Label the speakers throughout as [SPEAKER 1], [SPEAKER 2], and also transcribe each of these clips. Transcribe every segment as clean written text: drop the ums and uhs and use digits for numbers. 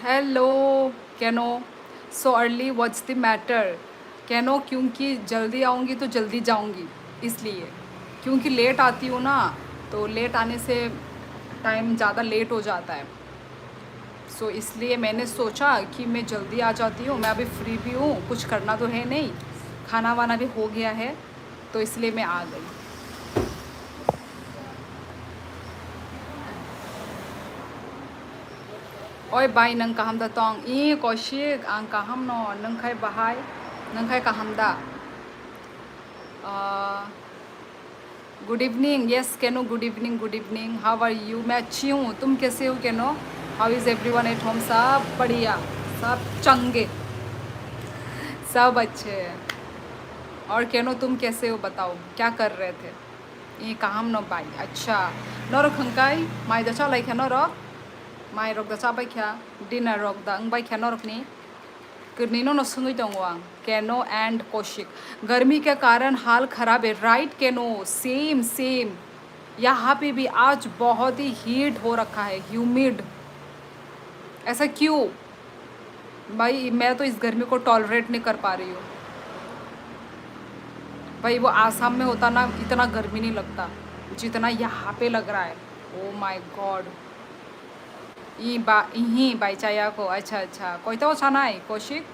[SPEAKER 1] Hello canoe so early what's the matter. Canoe क्योंकि जल्दी आऊँगी तो जल्दी जाऊँगी, इसलिए क्योंकि लेट आती हूँ ना, तो लेट आने से टाइम ज़्यादा लेट हो जाता है। सो इसलिए मैंने सोचा कि मैं जल्दी आ जाती हूँ। मैं अभी फ्री भी हूँ, कुछ करना तो है नहीं, खाना वाना भी हो गया है, तो इसलिए मैं आ गई। Oi bay nang kahamda tong I koshik ang kaham no nang khai bahai nang khai kahamda. uh, good evening yes Kaino good evening how are you. मैं अच्छी हूँ, तुम कैसे हो Kaino? How is everyone at home? सब बढ़िया, सब चंगे, सब अच्छे हैं। और कैनो तुम कैसे हो बताओ, क्या कर रहे थे? ये काम नो बाई अच्छा नोरो खंकाई माई दचा लाइक है नोरो माई रोक दचा बाई क्या डिनर रोक दंग बाई क्या नोरकनी किरनीनो नो सुंगई दंगवांग कैनो एंड कौशिक। गर्मी के कारण हाल खराब है, राइट कैनो? सेम सेम, यहाँ पे भी आज बहुत ही हीट हो रखा है, ह्यूमिड। ऐसा क्यों भाई? मैं तो इस गर्मी को टॉलरेट नहीं कर पा रही हूँ भाई। वो आसाम में होता ना, इतना गर्मी नहीं लगता जितना यहाँ पे लग रहा है। Oh my God. ई बा यहीं बाईचाया को अच्छा अच्छा कोई तो अच्छा ना है कौशिक।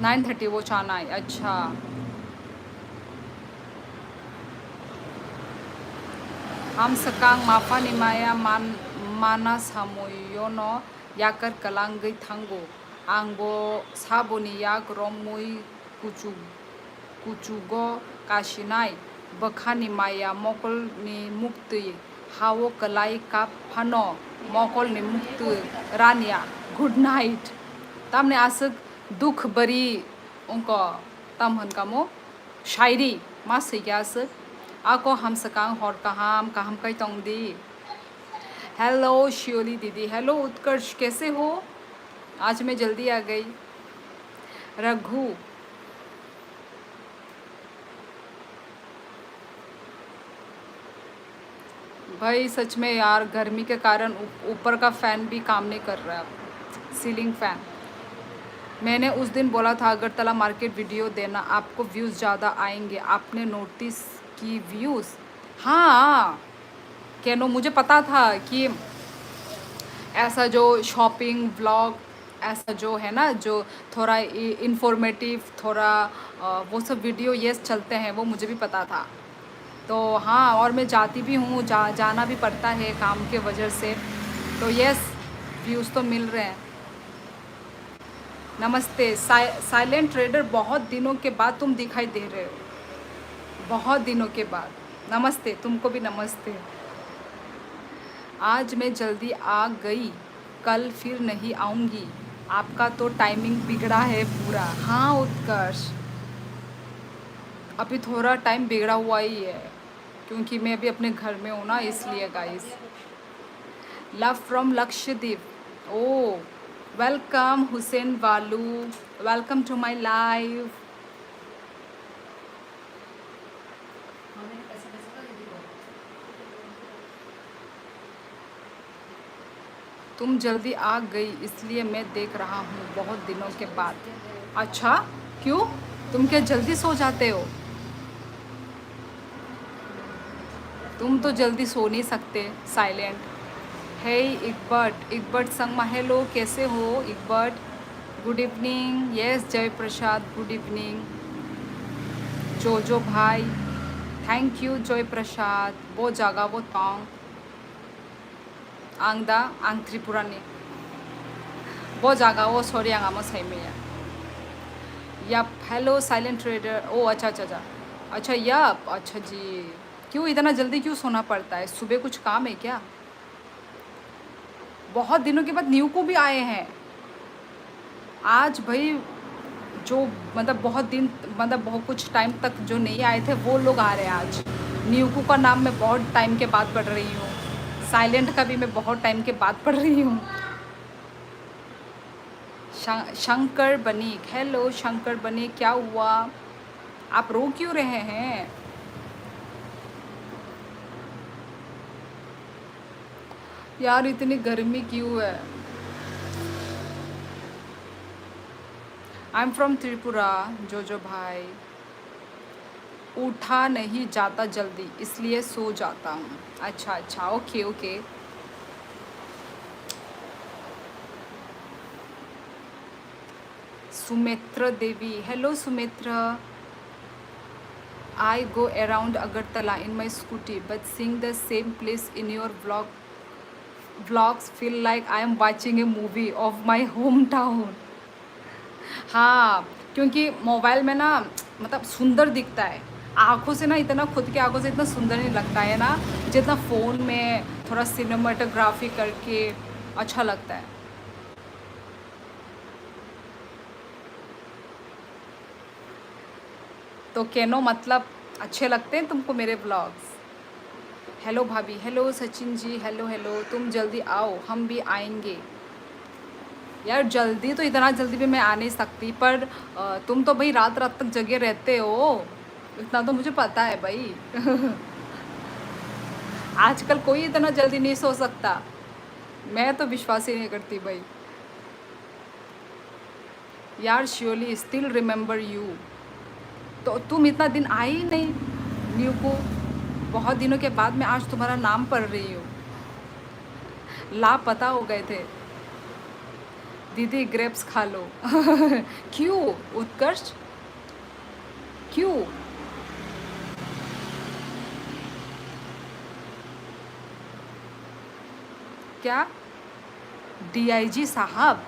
[SPEAKER 1] 9:30 वो चाना है अच्छा। हम सकang माफा निमाया मानास हामुयोनो याकर कलांगै थांगो आंबो साबोनी याक रमुई कुचु कुचुगो काशिनाय बखानी माया मकल नि मुक्ति हावो कलाई काप फानो मकल नि मुक्ति रानिया गुड नाइट। तमने आसक दुख बरी उनको तम हनकामो शायरी मा सैयासक आको हम सकांग हर कहम कई तोंगदी। हेलो शियोली दीदी, हेलो उत्कर्ष, कैसे हो? आज मैं जल्दी आ गई। रघु भाई सच में यार, गर्मी के कारण ऊपर का फ़ैन भी काम नहीं कर रहा है, सीलिंग फ़ैन। मैंने उस दिन बोला था अगरतला मार्केट वीडियो देना, आपको व्यूज़ ज़्यादा आएंगे, आपने नोटिस की व्यूज़? हाँ कैनो, मुझे पता था कि ऐसा जो शॉपिंग व्लॉग, ऐसा जो है ना, जो थोड़ा इंफॉर्मेटिव, थोड़ा वो सब वीडियो यस चलते हैं, वो मुझे भी पता था। तो हाँ, और मैं जाती भी हूँ, जाना भी पड़ता है काम के वजह से, तो यस व्यूज़ तो मिल रहे हैं। नमस्ते साइलेंट ट्रेडर, बहुत दिनों के बाद तुम दिखाई दे रहे हो, बहुत दिनों के बाद। नमस्ते, तुमको भी नमस्ते। आज मैं जल्दी आ गई, कल फिर नहीं आऊँगी, आपका तो टाइमिंग बिगड़ा है पूरा। हाँ उत्कर्ष, अभी थोड़ा टाइम बिगड़ा हुआ ही है, क्योंकि मैं अभी अपने घर में हूँ ना, इसलिए guys. Love from Lakshadweep. Oh welcome Hussain Walu, welcome to my live. तुम जल्दी आ गई इसलिए मैं देख रहा हूँ बहुत दिनों के बाद। अच्छा क्यों, तुम क्या जल्दी सो जाते हो? तुम तो जल्दी सो नहीं सकते साइलेंट। हे इकबर्ट संगमा, हेलो कैसे हो इकबर्ट? गुड इवनिंग, यस जय प्रसाद, गुड इवनिंग। जोजो भाई, थैंक यू जय प्रसाद। वो जागा वो तोंग आंदा आंग त्रिपुरानी वो जागा वो सॉरी आंगा मो सही में यप। हेलो साइलेंट ट्रेडर, ओ अच्छा अच्छा अच्छा अच्छा यप अच्छा जी। क्यों इतना जल्दी क्यों सोना पड़ता है? सुबह कुछ काम है क्या? बहुत दिनों के बाद न्यू को भी आए हैं आज भाई, जो मतलब बहुत दिन, मतलब बहुत कुछ टाइम तक जो नहीं आए थे, वो लोग आ रहे हैं आज। न्यूकू का नाम मैं बहुत टाइम के बाद पढ़ रही हूँ, साइलेंट का भी मैं बहुत टाइम के बाद पढ़ रही हूँ। शंकर बनीक, हेलो शंकर बनीक, क्या हुआ, आप रो क्यों रहे हैं? यार इतनी गर्मी क्यों है? आई एम फ्रॉम त्रिपुरा, जो भाई। उठा नहीं जाता जल्दी इसलिए सो जाता हूँ। अच्छा अच्छा, okay okay. Sumitra Devi, hello Sumitra. I go around Agartala in my scooty, but seeing the same place in your vlogs feel like I am watching a movie of my hometown. हाँ, क्योंकि मोबाइल में ना मतलब सुंदर दिखता है, आँखों से ना इतना, खुद की आँखों से इतना सुंदर नहीं लगता है ना, जितना फ़ोन में थोड़ा सिनेमाटोग्राफी करके अच्छा लगता है। तो कैनो मतलब अच्छे लगते हैं तुमको मेरे ब्लॉग्स? हेलो भाभी, hello Sachin ji, hello hello, तुम जल्दी आओ हम भी आएंगे। यार जल्दी तो, इतना जल्दी भी मैं आ नहीं सकती, पर तुम तो भाई रात रात तक जगे रहते हो, इतना तो मुझे पता है भाई। आजकल कोई इतना जल्दी नहीं सो सकता, मैं तो विश्वास ही नहीं करती भाई। यार श्योरली स्टिल रिमेंबर यू, तो तुम इतना दिन आई ही नहीं न्यू को, बहुत दिनों के बाद मैं आज तुम्हारा नाम पढ़ रही हूँ। लापता हो गए थे। दीदी ग्रेप्स खा लो। क्यों उत्कर्ष, क्यों? क्या डीआईजी साहब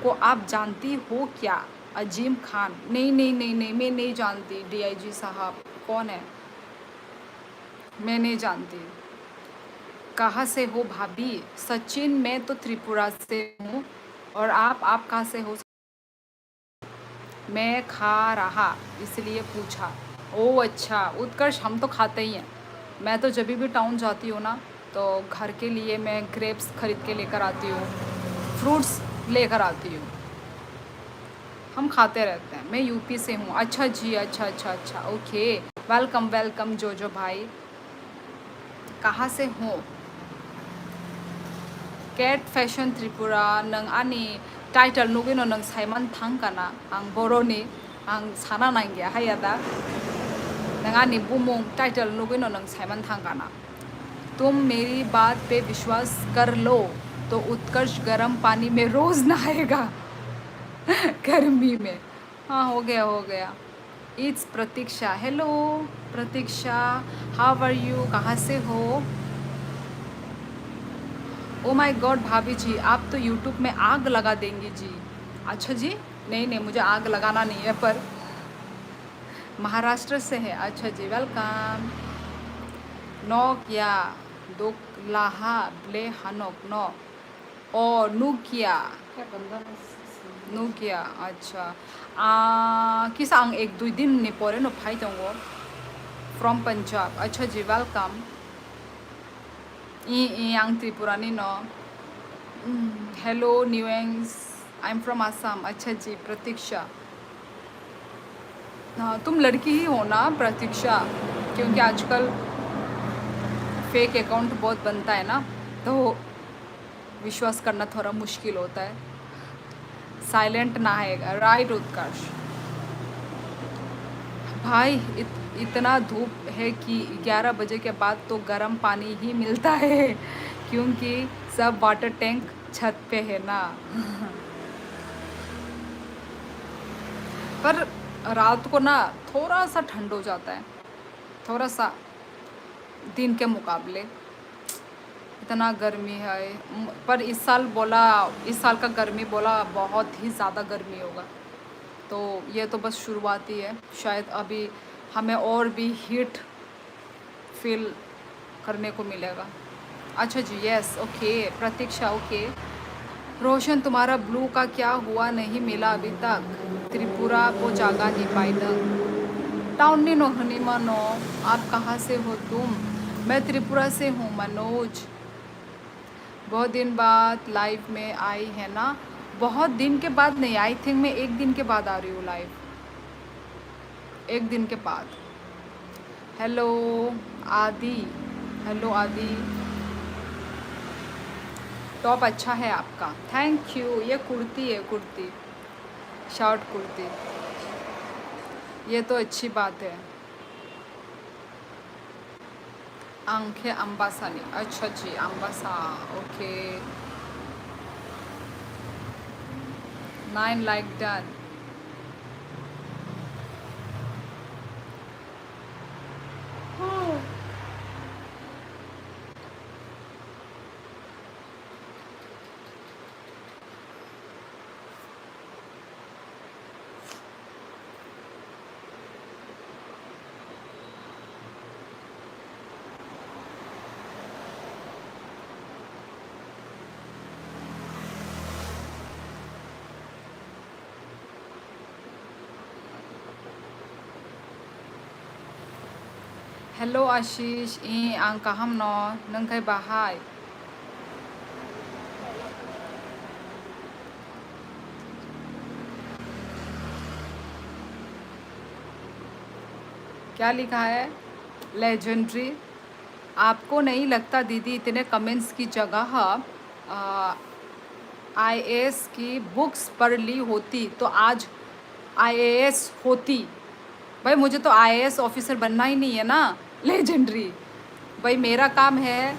[SPEAKER 1] को आप जानती हो क्या? अजीम खान, नहीं नहीं नहीं नहीं, मैं नहीं जानती डीआईजी साहब कौन है, मैं नहीं जानती। कहाँ से हो भाभी? सचिन, मैं तो त्रिपुरा से हूँ, और आप कहाँ से हो? मैं खा रहा इसलिए पूछा। ओ अच्छा उत्कर्ष, हम तो खाते ही हैं। मैं तो जब भी टाउन जाती हूँ ना, तो घर के लिए मैं ग्रेप्स खरीद के लेकर आती हूँ, फ्रूट्स लेकर आती हूँ, हम खाते रहते हैं। मैं यूपी से हूँ। अच्छा जी, अच्छा अच्छा अच्छा, ओके, वेलकम वेलकम जो भाई। कहाँ से हो? कैट फैशन त्रिपुरा, नंग आनी टाइटल नुगिनो नंग साइमन थांगाना आं बर'नि आं साना नांगिया हायादा नंग आनी बुमुं टाइटल नुगिनो नंग साइमन थांगाना। तुम मेरी बात पे विश्वास कर लो तो उत्कर्ष गर्म पानी में रोज नहाएगा। गर्मी में। हाँ हो गया हो गया। It's Prateeksha, hello Prateeksha, how are you, कहाँ से हो? ओ माय गॉड भाभी जी, आप तो यूट्यूब में आग लगा देंगी जी। अच्छा जी, नहीं नहीं, मुझे आग लगाना नहीं है, पर महाराष्ट्र से है। अच्छा जी, वेलकम। नोक या दो लाहा ब्ले हनोक नो ओ नुकिया, नुकिया, अच्छा। किस आंग एक दो दिन ने परे नो भाई दंगो फ्रॉम पंजाब। अच्छा जी, वेलकम। ई आंग त्रिपुरानी नो। हेलो न्यूएंग्स, आई एम फ्रॉम आसाम। अच्छा जी प्रतीक्षा, हाँ तुम लड़की ही हो ना प्रतीक्षा, क्योंकि आजकल फेक अकाउंट बहुत बनता है ना, तो विश्वास करना थोड़ा मुश्किल होता है। साइलेंट ना है, राइट उत्कर्ष भाई। इतना धूप है कि 11 बजे के बाद तो गर्म पानी ही मिलता है, क्योंकि सब वाटर टैंक छत पे है ना। पर रात को ना थोड़ा सा ठंड हो जाता है, थोड़ा सा दिन के मुकाबले। इतना गर्मी है, पर इस साल का गर्मी बोला बहुत ही ज़्यादा गर्मी होगा, तो ये तो बस शुरुआत ही है, शायद अभी हमें और भी हीट फील करने को मिलेगा। अच्छा जी, यस ओके प्रतीक्षा, ओके। रोशन, तुम्हारा ब्लू का क्या हुआ, नहीं मिला अभी तक? त्रिपुरा को जागा नहीं पाई ना। टाउनी नो हनी मनो, आप कहाँ से हो तुम? मैं त्रिपुरा से हूँ मनोज। बहुत दिन बाद लाइव में आई है ना? बहुत दिन के बाद नहीं, आई थिंक मैं एक दिन के बाद आ रही हूँ लाइव, एक दिन के बाद। हेलो आदि, हेलो आदि। टॉप अच्छा है आपका, थैंक यू। ये कुर्ती है, कुर्ती, शॉर्ट कुर्ती, ये तो अच्छी बात है। आंखें अम्बासा ने, अच्छा जी, Ambassa, okay. 9 like done. Hello Ashish, ई आं काहाम न नोंखाय बाहाय। क्या लिखा है? लेजेंडरी। आपको नहीं लगता दीदी इतने कमेंट्स की जगह आईएएस की बुक्स पढ़ ली होती तो आज आईएएस होती? भाई मुझे तो आईएएस ऑफिसर बनना ही नहीं है ना, लेजेंडरी। भाई मेरा काम है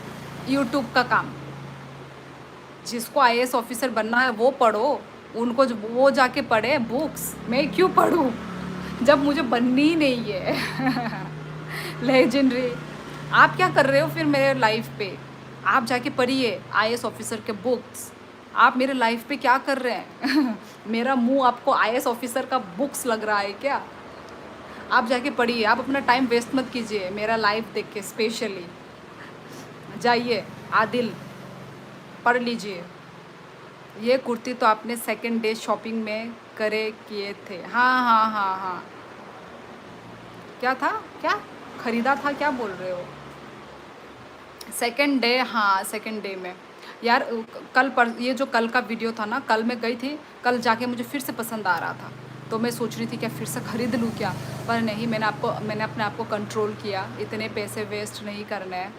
[SPEAKER 1] यूट्यूब का काम। जिसको आईएएस ऑफिसर बनना है वो पढ़ो, उनको वो जाके पढ़े बुक्स, मैं क्यों पढूं जब मुझे बननी ही नहीं है। लेजेंडरी। आप क्या कर रहे हो फिर मेरे लाइफ पे? आप जाके पढ़िए आईएएस ऑफिसर के बुक्स। आप मेरे लाइफ पे क्या कर रहे हैं? मेरा मुंह आपको आईएएस ऑफिसर का बुक्स लग रहा है क्या? आप जाके पढ़िए, आप अपना टाइम वेस्ट मत कीजिए मेरा लाइफ देख के। स्पेशली जाइए आदिल, पढ़ लीजिए। ये कुर्ती तो आपने सेकंड डे शॉपिंग में करे किए थे? हाँ हाँ हाँ हाँ। क्या था? क्या खरीदा था? क्या बोल रहे हो? सेकंड डे, हाँ सेकंड डे में। यार कल पर ये जो कल का वीडियो था ना, कल मैं गई थी, कल जाके मुझे फिर से पसंद आ रहा था, तो मैं सोच रही थी क्या फिर से ख़रीद लूँ क्या, पर नहीं, मैंने अपने आप को कंट्रोल किया। इतने पैसे वेस्ट नहीं करने हैं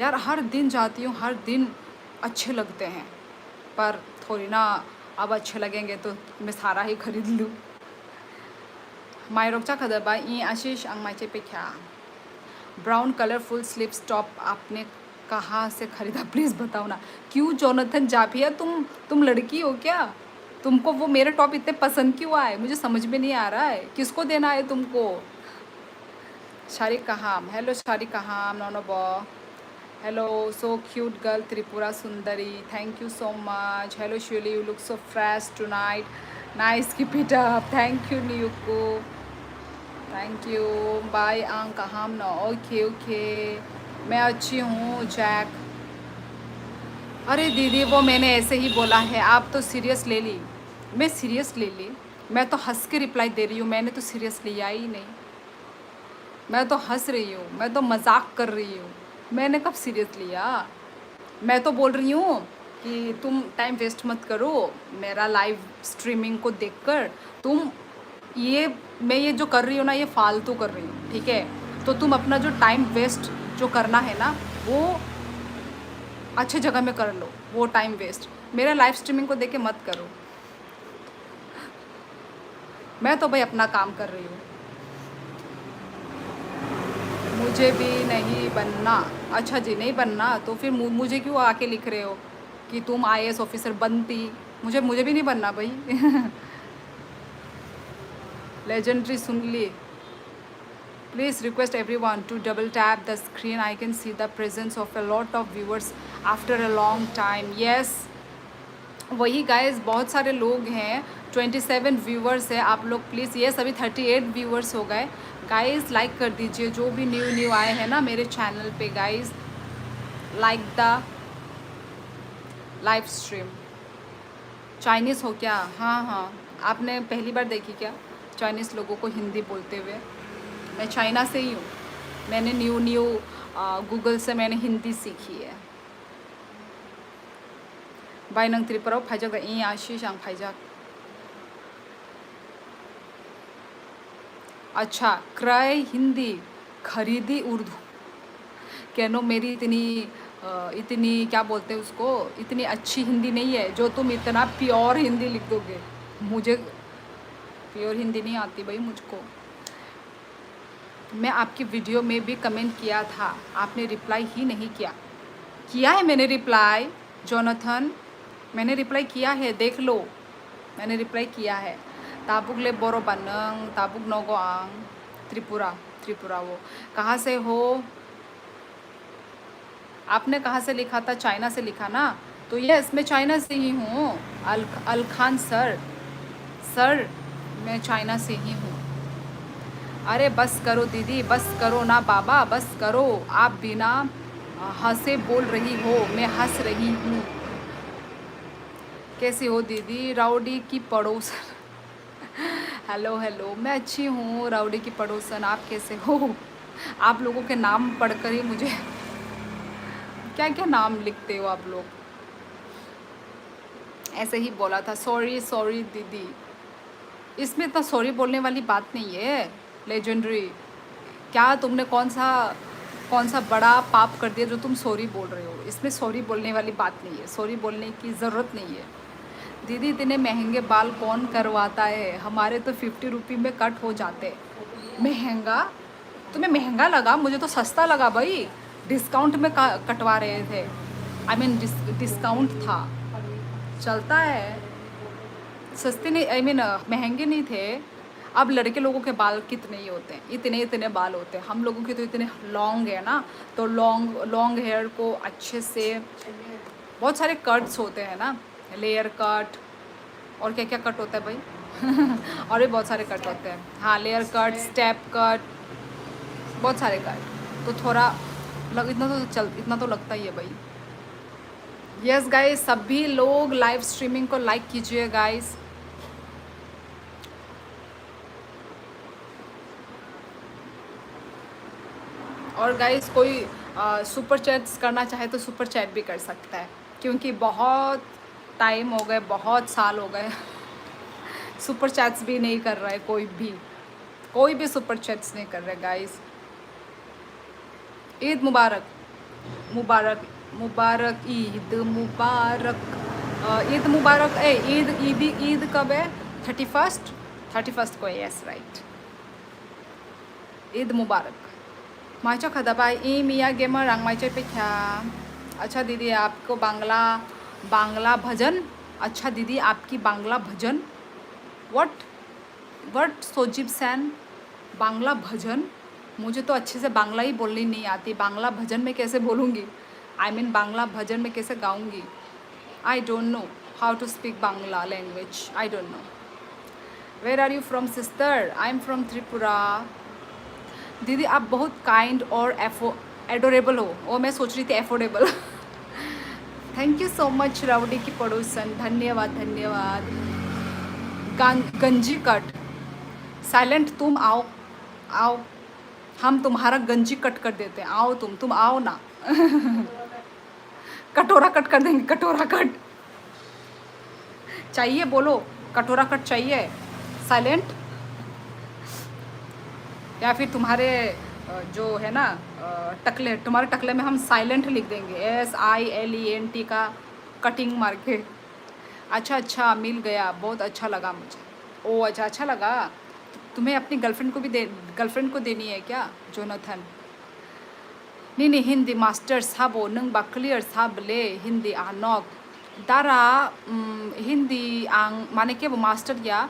[SPEAKER 1] यार। हर दिन जाती हूँ, हर दिन अच्छे लगते हैं, पर थोड़ी ना अब अच्छे लगेंगे तो मैं सारा ही खरीद लूँ। मायरोकचा खदबा ई आशीष आंगमाचे पे क्या ब्राउन कलरफुल स्लीव्स टॉप आपने कहाँ से खरीदा? प्लीज़ बताओ ना। क्यों जोनाथन जाफिया, तुम लड़की हो क्या? तुमको वो मेरे टॉप इतने पसंद क्यों आए? मुझे समझ में नहीं आ रहा है, किसको देना है तुमको? शारिक कहाम, हेलो शारिक कहाम, नोनो बॉ, hello so cute girl Tripura Sundari, thank you so much. Hello Shivali, you look so fresh tonight, nice, keep it up, thank you नियुको, थैंक यू। बाय आंग कहाम ना, ओके ओके, मैं अच्छी हूँ जैक। अरे दीदी वो मैंने ऐसे ही बोला है, आप तो सीरियस ले ली। मैं सीरियस ले ली? मैं तो हंस के रिप्लाई दे रही हूँ, मैंने तो सीरियस लिया ही नहीं। मैं तो हंस रही हूँ, मैं तो मजाक कर रही हूँ, मैंने कब सीरियस लिया? मैं तो बोल रही हूँ कि तुम टाइम वेस्ट मत करो मेरा लाइव स्ट्रीमिंग को देखकर। तुम ये मैं ये जो कर रही हूँ ना, ये फालतू कर रही हूँ, ठीक है? तो तुम अपना जो टाइम वेस्ट जो करना है ना, वो अच्छे जगह में कर लो। वो टाइम वेस्ट मेरा लाइव स्ट्रीमिंग को देख के मत करो। मैं तो भाई अपना काम कर रही हूँ, मुझे भी नहीं बनना। अच्छा जी, नहीं बनना तो फिर मुझे क्यों आके लिख रहे हो कि तुम आईएएस ऑफिसर बनती? मुझे भी नहीं बनना भाई। लेजेंडरी सुन ली। Please request everyone to double tap the screen. I can see the presence of a lot of viewers after a long time. Yes, वही गाइस, बहुत सारे लोग हैं, 27 व्यूवर्स है आप लोग। प्लीज़ ये सभी 38 व्यूवर्स हो गए गाइस। लाइक कर दीजिए जो भी न्यू आए हैं ना मेरे चैनल पे guys, like the live stream. Chinese हो क्या? हाँ हाँ, आपने पहली बार देखी क्या? चाइनीज़ लोगों को हिंदी बोलते हुए। मैं चाइना से ही हूँ, मैंने न्यू गूगल से मैंने हिंदी सीखी है। बाय नंग त्रिपुरा फाइजक ई आशीष आंग फाइजक। अच्छा, क्रय हिंदी खरीदी उर्दू। कहनो मेरी इतनी क्या बोलते हैं उसको, इतनी अच्छी हिंदी नहीं है जो तुम इतना प्योर हिंदी लिख दोगे। मुझे प्योर हिंदी नहीं आती भाई मुझको। मैं आपकी वीडियो में भी कमेंट किया था, आपने रिप्लाई ही नहीं किया। किया है मैंने रिप्लाई जोनाथन, मैंने रिप्लाई किया है, देख लो मैंने रिप्लाई किया है। ताबुक ले बोरो बनंग ताबुक नोगो आंग त्रिपुरा वो कहाँ से हो आपने? कहाँ से लिखा था? चाइना से लिखा ना? तो यस मैं चाइना से ही हूँ। अल खान सर मैं चाइना से ही हूँ। अरे बस करो दीदी, बस करो ना बाबा, बस करो। आप बिना हंसे बोल रही हो, मैं हंस रही हूँ। कैसी हो दीदी? राउडी की पड़ोसन। हेलो, मैं अच्छी हूँ राउडी की पड़ोसन। आप कैसे हो? आप लोगों के नाम पढ़कर ही मुझे क्या क्या नाम लिखते हो आप लोग। ऐसे ही बोला था, सॉरी दीदी। इसमें इतना सॉरी बोलने वाली बात नहीं है लेजेंडरी। क्या तुमने कौन सा बड़ा पाप कर दिया जो तुम सॉरी बोल रहे हो? इसमें सॉरी बोलने वाली बात नहीं है, सॉरी बोलने की ज़रूरत नहीं है। दीदी इतने महंगे बाल कौन करवाता है? हमारे तो 50 रुपये में कट हो जाते। महंगा? तुम्हें महंगा लगा? मुझे तो सस्ता लगा भाई। डिस्काउंट में कटवा रहे थे। आई मीन डिस्काउंट था, चलता है। सस्ते नहीं, आई मीन महंगे नहीं थे। अब लड़के लोगों के बाल कितने ही होते हैं, इतने बाल होते हैं। हम लोगों के तो इतने लॉन्ग है ना, तो लॉन्ग हेयर को अच्छे से बहुत सारे कट्स होते हैं ना, लेयर कट और क्या क्या कट होता है भाई और भी बहुत सारे कट होते हैं। हाँ, लेयर कट, स्टेप कट, बहुत सारे कट। तो थोड़ा इतना तो लगता ही है भाई। यस गाइस, सभी लोग लाइव स्ट्रीमिंग को लाइक कीजिए गाइस। और गाइस कोई सुपर चैट्स करना चाहे तो सुपर चैट भी कर सकता है, क्योंकि बहुत टाइम हो गए, बहुत साल हो गए सुपर चैट्स भी नहीं कर रहा है कोई भी सुपर चैट्स नहीं कर रहे गाइस। ईद मुबारक ईद मुबारक। ईद मुबारक। ईद कब है? 31st को है। यस राइट, ईद मुबारक। माइचो खदाबाई ई मिया गेमर रंग माइचो पे क्या। अच्छा दीदी आपको बांग्ला भजन। अच्छा दीदी आपकी बांग्ला भजन वट सोजिब सैन बांग्ला भजन। मुझे तो अच्छे से बांग्ला ही बोलनी नहीं आती, बांग्ला भजन में कैसे बोलूँगी? आई मीन बांग्ला भजन में कैसे गाऊँगी? I don't know how to speak Bangla language, I don't know. Where are you from sister? I am from Tripura. दीदी आप बहुत काइंड और एडोरेबल हो। और मैं सोच रही थी affordable thank you so much rowdy की पड़ोसन, धन्यवाद। गंजी कट साइलेंट। तुम आओ हम तुम्हारा गंजी कट कर देते हैं। आओ तुम आओ ना कटोरा कट कर देंगे। कटोरा कट चाहिए? बोलो कटोरा कट चाहिए साइलेंट। या फिर तुम्हारे जो है ना टकले, तुम्हारे टकले में हम साइलेंट लिख देंगे, SILENT का कटिंग मार के। अच्छा मिल गया, बहुत अच्छा लगा मुझे। ओ अच्छा लगा। तुम्हें अपनी गर्लफ्रेंड को देनी है क्या जोनाथन? नहीं हिंदी मास्टर साबो नंग बा क्लियर साबले हिंदी आनक दारा हिंदी आंग माने के मास्टर या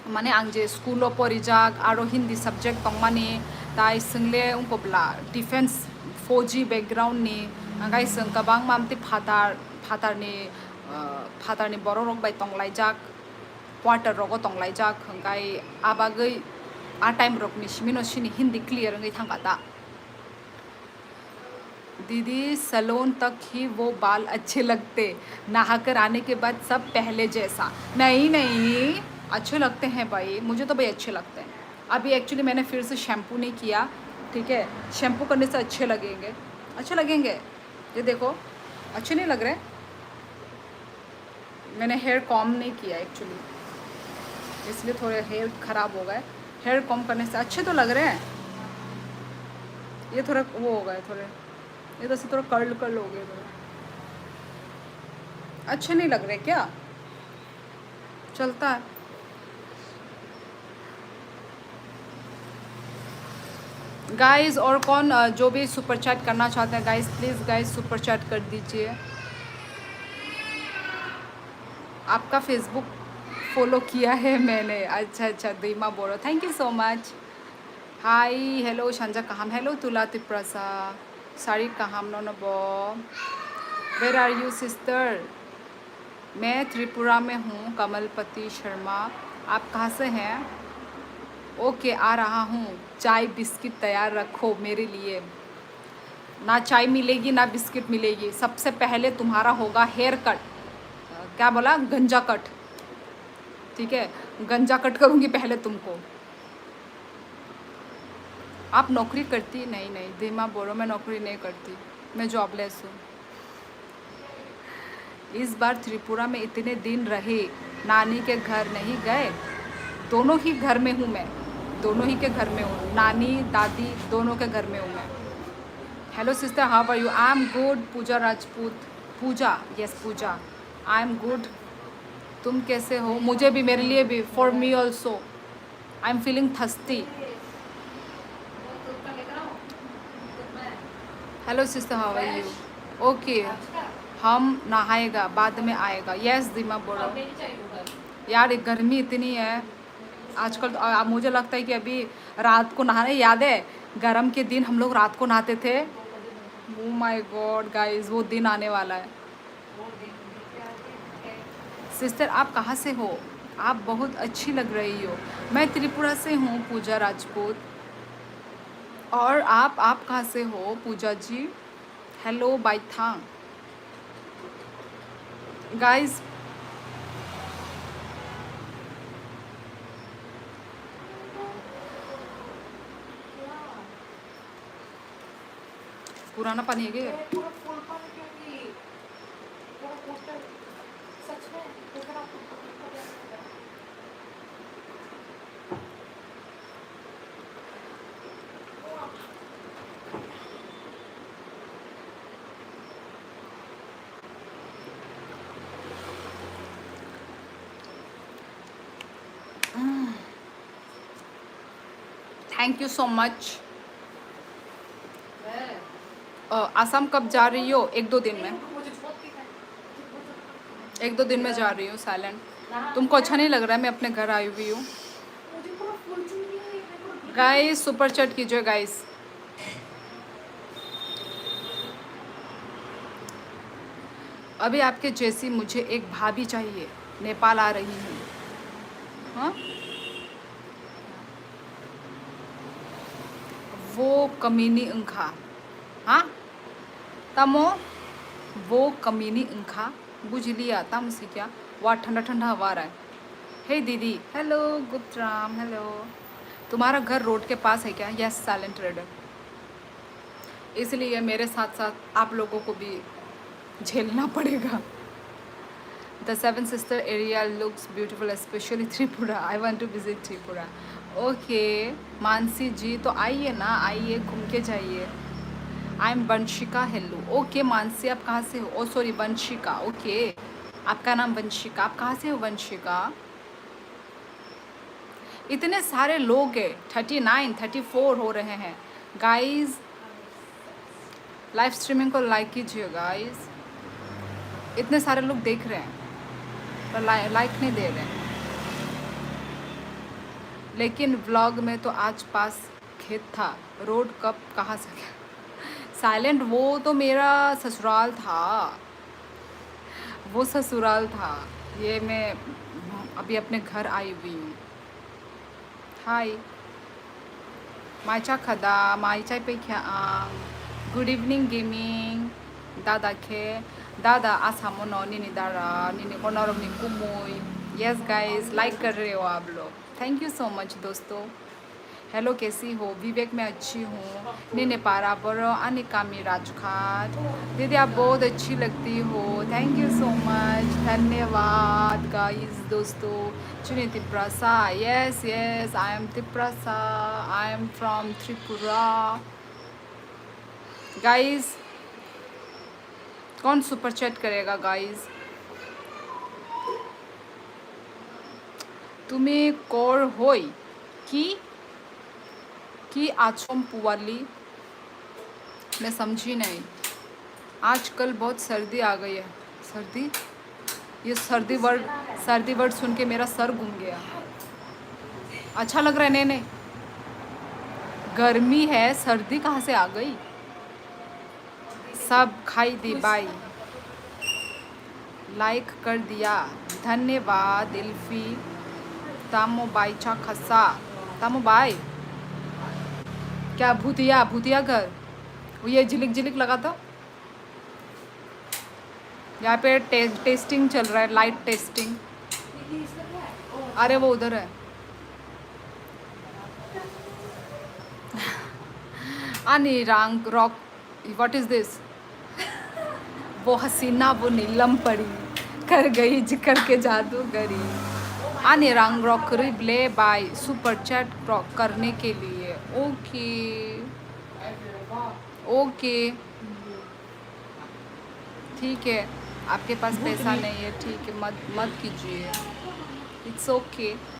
[SPEAKER 1] माने आं जे स्कूल परिजाक आरो हिंदी सब्जेक्ट तंगमानी ताई संगले उंकोब्ला डिफेंस फौजी बैकग्राउंड नि आंगाय जों गोबां मामति फादारनि बर' रग बाय तंगलायजाक क्वार्टर रगो तंगलायजाक हंगाय आबागै आ टाइम रगनि सिमिनो सिनि हिंदी क्लियर अंगै थांगाता। दीदी सैलून तक ही वो बाल अच्छे लगते, नहाकर आने के बाद सब पहले जैसा। नहीं अच्छे लगते हैं भाई, मुझे तो भाई अच्छे लगते हैं। अभी एक्चुअली मैंने फिर से शैम्पू नहीं किया, ठीक है, शैम्पू करने से अच्छे लगेंगे, अच्छे लगेंगे। ये देखो अच्छे नहीं लग रहे, मैंने हेयर कॉम नहीं किया एक्चुअली, इसलिए थोड़े हेयर ख़राब हो गए। हेयर कॉम करने से अच्छे तो लग रहे हैं, ये थोड़ा वो हो गए, थोड़े ये तो से थोड़ा कर्ल कर्ल हो गए, थोड़े अच्छे नहीं लग रहे क्या, चलता है। गाइस और कौन जो भी सुपर चैट करना चाहते हैं guys, please guys super chat कर दीजिए। आपका फेसबुक फॉलो किया है मैंने, अच्छा अच्छा दीमा बोरो, thank you so much. Hi hello संजा कहम, हेलो तुला तिप्रसा सारी कहम नोनबो, वेर आर यू सिस्टर। मैं त्रिपुरा में हूँ, कमलपति शर्मा। आप कहाँ से हैं। ओके आ रहा हूँ, चाय बिस्किट तैयार रखो मेरे लिए। ना चाय मिलेगी ना बिस्किट मिलेगी, सबसे पहले तुम्हारा होगा हेयर कट, क्या बोला, गंजा कट, ठीक है, गंजा कट करूँगी पहले तुमको। आप नौकरी करती, नहीं नहीं धीमा बोलो, मैं नौकरी नहीं करती, मैं जॉबलेस हूँ। इस बार त्रिपुरा में इतने दिन रहे, नानी के घर नहीं गए। दोनों ही घर में हूँ मैं, दोनों ही के घर में हूँ, नानी दादी दोनों के घर में हूँ मैं। Hello sister how are you, I am good. Pooja Rajput, Pooja, yes Pooja, I am good. तुम कैसे हो, मुझे भी, मेरे लिए भी, for me also, I am feeling thirsty. Hello sister how are you, okay हम नहाएगा बाद में आएगा, यस दिमा बोलो। यार गर्मी इतनी है आजकल तो, मुझे लगता है कि अभी रात को नहाने, याद है गर्म के दिन हम लोग रात को नहाते थे। ओह माय गॉड गाइस, वो दिन आने वाला है। सिस्टर आप कहाँ से हो, आप बहुत अच्छी लग रही हो। मैं त्रिपुरा से हूँ पूजा राजपूत। और आप कहाँ से हो पूजा जी। Hello बाइथांग guys. पुराना पानी है क्या। Thank you so much. Assam कब जा रही हो, एक दो दिन में, एक दो दिन में जा रही हूँ। साइलेंट, तुमको अच्छा नहीं लग रहा है मैं अपने घर आई हुई हूँ। गाइस सुपर चैट कीजिए गाइस। अभी आपके जैसी मुझे एक भाभी चाहिए, नेपाल आ रही हूँ। हाँ वो कमीनी अंखा, हाँ तमो वो कमीनी अंखा बुझ लिया तम से क्या, वाह ठंडा ठंडा हवा रहा है। हे दीदी, हेलो गुप्तराम, हेलो। तुम्हारा घर रोड के पास है क्या, यस साइलेंट ट्रेडर, इसलिए मेरे साथ साथ आप लोगों को भी झेलना पड़ेगा। The seven sister area looks beautiful specially Tripura, I want to visit Tripura. Okay Mansi ji तो आइए ना, आइए घूम के जाइए। I am Vanshika, hello. Okay Mansi आप कहाँ से हो, ओ सॉरी वंशिका, ओके आपका नाम वंशिका, आप कहाँ से हो वंशिका। इतने सारे लोग हैं, 39 34 हो रहे हैं गाइस। लाइव स्ट्रीमिंग को लाइक कीजिए गाइस, इतने सारे लोग देख रहे हैं पर लाइक नहीं दे रहे हैं। लेकिन व्लॉग में तो आज पास खेत था, रोड कब कहाँ से गया। साइलेंट, वो तो मेरा ससुराल था, वो ससुराल था, ये मैं अभी अपने घर आई हुई हूँ। हाय माइचा खदा माइचा पे क्या, गुड इवनिंग गेमिंग दादा के, दादा आसामो नो निनी दारा निनी कोनरम नि कुमुई, यस गाइस, लाइक कर रहे हो आप लोग, थैंक यू सो मच दोस्तों। हेलो कैसी हो? विवेक मैं अच्छी हूँ। निने पारा पर अनिका मी राजखात। दीदी आप बहुत अच्छी लगती हो, थैंक यू सो मच, धन्यवाद गाइस दोस्तों। चुनी Tiprasa, yes yes I am Tiprasa, I am from Tripura. Guys कौन सुपर चैट करेगा गाइस? तुम्हें कोर होई कि आचम पुवाली? मैं समझी नहीं। आजकल बहुत सर्दी आ गई है। सर्दी? ये सर्दी वर्ड सुन के मेरा सर घूम गया। अच्छा लग रहा है? नहीं नहीं, गर्मी है, सर्दी कहाँ से आ गई? सब खाई दी बाई, लाइक कर दिया, धन्यवाद इल्फी। तामो बाई चा खसा, तामो बाई क्या भूतिया भूतिया घर? वो ये झिलिक झिलिक लगा था। यहाँ पे टेस्टिंग चल रहा है, लाइट टेस्टिंग। अरे वो उधर है। आनी रंग रॉक, व्हाट इज दिस? वो हसीना वो नीलम पड़ी, कर गई जिकर के जादूगरी। आनी रंग रॉकरी ब्ले बाय सुपर चैट करने के लिए। ओके ओके ठीक है, आपके पास पैसा नहीं है, ठीक है, मत मत कीजिए, इट्स ओके।